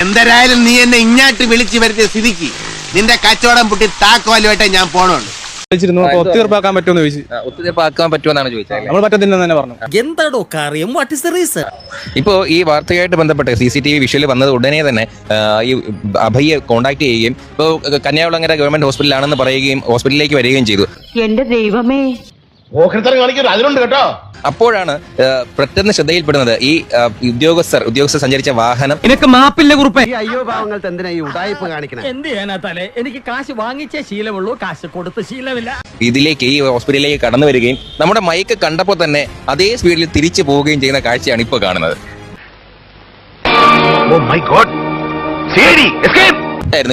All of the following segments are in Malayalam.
എന്തായാലും നീ എന്നെ ഇങ്ങാട്ട് വിളിച്ചു വരുത്തിയ സ്ഥിതിക്ക് നിന്റെ കച്ചവടം പൊട്ടി താക്കോലുമായിട്ടേ ഞാൻ പോണുള്ളൂ. ഒത്തുതീർപ്പാക്കാൻ പറ്റുമെന്ന് ചോദിച്ചു. ഒത്തുതീർപ്പാക്കാൻ പറ്റുമെന്നാണ് ചോദിച്ചത്. നമ്മൾ പറ്റത്തില്ലെന്ന് തന്നെ പറഞ്ഞു. എന്താടോ കാര്യം? What is the reason? ഇപ്പോ ഈ വാർത്തയായിട്ട് ബന്ധപ്പെട്ട് CCTV വിഷ്വൽ വന്നത് ഉടനെ തന്നെ ഈ അഭയെ കോൺടാക്ട് ചെയ്യുകയും ഇപ്പോൾ കന്യാകുളങ്ങര ഗവൺമെന്റ് ഹോസ്പിറ്റലാണെന്ന് പറയുകയും ഹോസ്പിറ്റലിലേക്ക് വരികയും ചെയ്തു. എന്റെ ദൈവമേ, അതിലുണ്ട് കേട്ടോ. അപ്പോഴാണ് പെട്ടെന്ന് ശ്രദ്ധയിൽപ്പെടുന്നത് ഈ ഉദ്യോഗസ്ഥർ സഞ്ചരിച്ച വാഹനം. നിനക്ക് മാപ്പില്ല കുറുപ്പേ. അയ്യോ പാവങ്ങൾ എന്തിനാ ഈ ഉടായിപ്പ് കാണിക്കണേ? എന്ത് ചെയ്യാനാ തലേ? എനിക്ക് കാശ് വാങ്ങിച്ചേ ശീലമുള്ളൂ, കാശ് കൊടുത്ത് ശീലമില്ല. ഇതിലേക്ക് ഈ ഹോസ്പിറ്റലിലേക്ക് കടന്നു വരികയും നമ്മുടെ മൈക്ക് കണ്ടപ്പോൾ തന്നെ അതേ സ്പീഡിൽ തിരിച്ചു പോവുകയും ചെയ്യുന്ന കാഴ്ചയാണ് ഇപ്പോൾ കാണുന്നത്.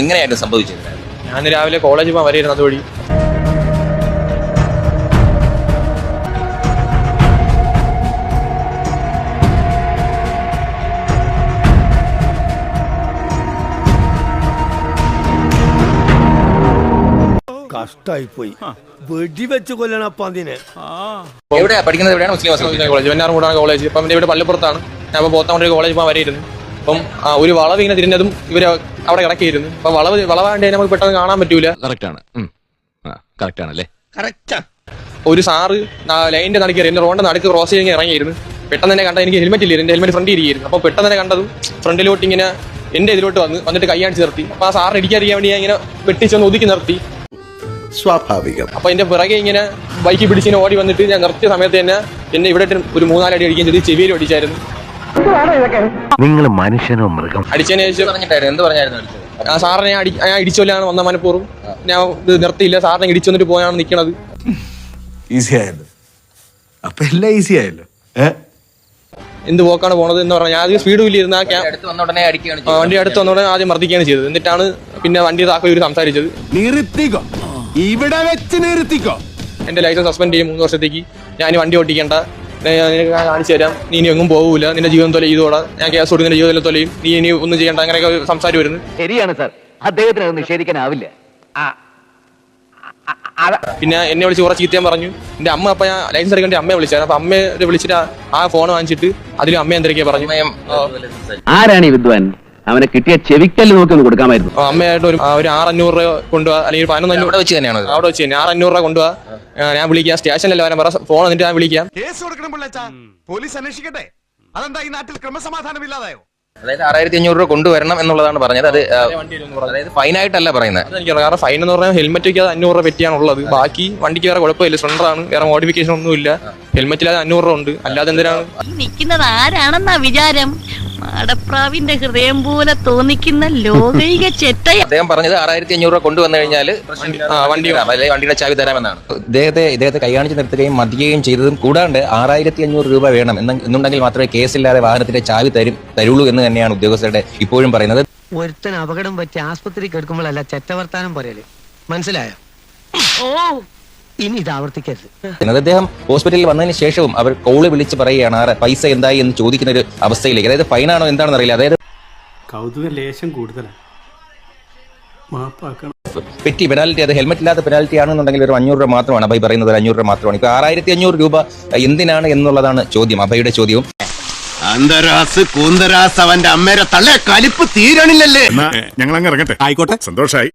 ഇങ്ങനെയായിരുന്നു സംഭവിച്ചത്. ഞാൻ രാവിലെ കോളേജ് പോകാൻ വരെയായിരുന്നു അതുവഴി. കഷ്ടായി പോയി. വെടിവെച്ച് കൊല്ലണം അപ്പൊ അതിനെ. എവിടെയാ പഠിക്കുന്നത്? എവിടെയാണ്? മുസ്ലിം കോളേജ് വെഞ്ഞാറമൂടാണ് കോളേജ്. അപ്പം ഇവിടെ പള്ളിപ്പുറത്താണ്. ഞാൻ അപ്പോൾ പോത്താൻ കോളേജ് പോകാൻ വരെയിരുന്നു. അപ്പം ഒരു വളവ് ഇങ്ങനെ തിരിഞ്ഞതും ഇവര് അവിടെ കിടക്കിയിരുന്നു. അപ്പൊ വളവാണ്ട് നമുക്ക് പെട്ടെന്ന് കാണാൻ പറ്റൂല. കറക്റ്റ് ആണല്ലേ? ഒരു സാറ് ലൈനിന്റെ നടുക്ക് എന്റെ റോഡിന്റെ നടുക്ക് ക്രോസ് ചെയ്ത് ഇറങ്ങിയിരുന്നു. പെട്ടെന്ന് തന്നെ കണ്ട എനിക്ക് ഹെൽമെറ്റ് ഇല്ലായിരുന്നു. എന്റെ ഹെൽമെറ്റ് ഫ്രണ്ട് ഇരിക്കുന്നു. അപ്പൊ പെട്ടെന്ന് തന്നെ കണ്ടതും ഫ്രണ്ടിലോട്ട് ഇങ്ങനെ എന്റെ ഇതിലോട്ട് വന്നിട്ട് കൈയാണിച്ച് നിർത്തി. അപ്പൊ ആ സാറിന് ഇടിക്കാതിരിക്കാൻ വേണ്ടി ഞാൻ ഇങ്ങനെ വെട്ടിച്ചൊന്ന് ഒതുക്കി നിർത്തി. സ്വാഭാവികം. അപ്പൊ എന്റെ പിറകെ ഇങ്ങനെ ബൈക്ക് പിടിച്ചിങ്ങനെ ഓടി വന്നിട്ട് ഞാൻ നിർത്തിയ സമയത്ത് തന്നെ എന്നെ ഇവിടെ ഒരു 3-4 അടി അടിക്കുകയും ചെയ്ത് ചെവിയിലും അടിച്ചായിരുന്നു. നിങ്ങൾ മനുഷ്യനോ മൃഗം? അടിച്ചതിന് ശേഷം എന്ത് പറഞ്ഞായിരുന്നു? ആ സാറിനെ ഞാൻ ഇടിച്ചോല്ലാണ് വന്ന മനഃപൂർവ്വം. ഞാൻ ഇത് നിർത്തിയില്ല. സാറിനെ ഇടിച്ചു വന്നിട്ട് പോയാണ് നിൽക്കണത്. ഈസി ആയല്ലോ. അപ്പൊ എല്ലാം ഈസി ആയല്ലോ. എന്ത് പോക്കാണ് പോണത് എന്ന് പറഞ്ഞാൽ ഞാൻ സ്പീഡ് ഇല്ലായിരുന്നു. വണ്ടി അടുത്ത് വന്നോടനെ ആദ്യം മർദ്ദിക്കുകയാണ് ചെയ്തത്. എന്നിട്ടാണ് പിന്നെ വണ്ടി താക്കോൽ സംസാരിച്ചത്. നിർത്തിക്കോ, ഇവിടെ വെച്ച് നിർത്തിക്കോ. എന്റെ ലൈസൻസ് സസ്പെൻഡ് ചെയ്യും 3 വർഷത്തേക്ക്. ഞാൻ വണ്ടി ഓടിക്കേണ്ട, കാണിച്ചു തരാം, നീ ഇനി എങ്ങും പോകൂല, നിന്റെ ജീവൻ തൊല ചെയ്തോടാ, ഞാൻ കേസ് കൊടുക്കും, നിന്റെ ജീവിതത്തിൽ തൊലയും, നീ ഇനി ഒന്നും ചെയ്യേണ്ട, അങ്ങനെയൊക്കെ സംസാരം വരുന്നു. ശരിയാണ് സാർ, അദ്ദേഹത്തിന് അത് നിഷേധിക്കാനാവില്ല. പിന്നെ എന്നെ വിളിച്ച് കുറെ ചീത്തയാൻ പറഞ്ഞു. എന്റെ അമ്മ അപ്പൊ ഞാൻ ലൈസൻസ് എടുക്കേണ്ട അമ്മയെ വിളിച്ചായിരുന്നു. അപ്പൊ അമ്മയെ വിളിച്ചിട്ട് ആ ഫോൺ വാങ്ങിച്ചിട്ട് അതിലും അമ്മ എന്തൊക്കെയാ പറഞ്ഞു. ആരാണ് ഈ വിദ്വാൻ? അവനെ കിട്ടിയ ചെവിക്കല്ല് നോക്കി ഒന്ന് കൊടുക്കാമായിരുന്നു. അമ്മയായിട്ട് ഒരു 600 രൂപ കൊണ്ടുപോവാ, അല്ലെങ്കിൽ 1100 അവിടെ വെച്ച് തന്നെ 600 രൂപ കൊണ്ടുപോവാ. ഞാൻ വിളിക്കാം, സ്റ്റേഷനിലല്ല വരാൻ പറ, ഫോൺ എന്നിട്ട് ഞാൻ വിളിക്കാം. കേസ് കൊടുക്കണം പിള്ളേച്ചാ, പോലീസ് അന്വേഷിക്കട്ടെ. അതെന്താ ഈ നാട്ടിൽ ക്രമസമാധാനം ഇല്ലാതായോ? അതായത് 6500 രൂപ കൊണ്ടുവരണം എന്നുള്ളതാണ് പറഞ്ഞത്. അത് അതായത് ഫൈനായിട്ടല്ല പറയുന്നത്. കാരണം ഫൈൻ എന്ന് പറഞ്ഞാൽ ഹെൽമെറ്റ് ഒക്കെ 500 രൂപ പറ്റിയാണുള്ളത്. ബാക്കി വണ്ടിക്ക് വേറെ കുഴപ്പമില്ല, സ്പ്ലെൻഡറാണ്, വേറെ മോഡിഫിക്കേഷൻ ഒന്നും ഇല്ല. ഹെൽമെറ്റില്ലാതെ 500 രൂപ ഉണ്ട്. അല്ലാതെ എന്തിനാണ് നിൽക്കുന്നത്? ആരാണെന്നാ വിചാരം? മാടപ്രാവിന്റെ ഹൃദയം പോലെ തോന്നിക്കുന്ന ലോകൈക ചെറ്റ. അദ്ദേഹം പറഞ്ഞത് 6500 രൂപ കൊണ്ടുവന്നു കഴിഞ്ഞാൽ വണ്ടിയുടെ ചാവി തരാമെന്നാണ്. ഇദ്ദേഹത്തെ കൈകാണിച്ച് നിർത്തുകയും മദ്യക്കുകയും ചെയ്തതും കൂടാണ്ട് 6500 രൂപ വേണം എന്നുണ്ടെങ്കിൽ മാത്രമേ കേസില്ലാതെ വാഹനത്തിന്റെ ചാവി തരുള്ളൂ എന്ന് തന്നെയാണ് ഉദ്യോഗസ്ഥരുടെ ഇപ്പോഴും പറയുന്നത്. ഒരുത്തൻ അപകടം പറ്റി ആസ്പത്രി കിടക്കുമ്പോഴല്ല ചെറ്റവർത്താനം പറയല്, മനസ്സിലായോ? ഓ, ഇനി ഇത് ആവർത്തിക്കരുത്. അദ്ദേഹം ഹോസ്പിറ്റലിൽ വന്നതിന് ശേഷവും അവർ കോള് വിളിച്ച് പറയുകയാണ് പൈസ എന്തായി എന്ന് ചോദിക്കുന്ന ഒരു അവസ്ഥയിലേക്ക്. അതായത് ഫൈനാണോ എന്താണെന്ന് അറിയില്ല. അതായത് കൗതുക ലേശം കൂടുതലാണ്, മാപ്പാക്കണം. പെറ്റി പെനാൽറ്റി, അത് ഹെൽമെറ്റ് ഇല്ലാത്ത പെനാൽറ്റി ആണെന്നുണ്ടെങ്കിൽ ഒരു 500 രൂപ മാത്രമാണ്. അഭയ് പറയുന്നത് 500 രൂപ മാത്രമാണ്. ഇപ്പൊ 6500 രൂപ എന്തിനാണ് എന്നുള്ളതാണ് ചോദ്യം, അഭയുടെ ചോദ്യവും. അന്തരാസ് കൂന്തരാസ് അവന്റെ അമ്മേരെ തള്ളേ കലിപ്പ് തീരണില്ലല്ലേ? ഞങ്ങൾ അങ്ങ് ഇറങ്ങട്ടെ. ആയിക്കോട്ടെ, സന്തോഷായി.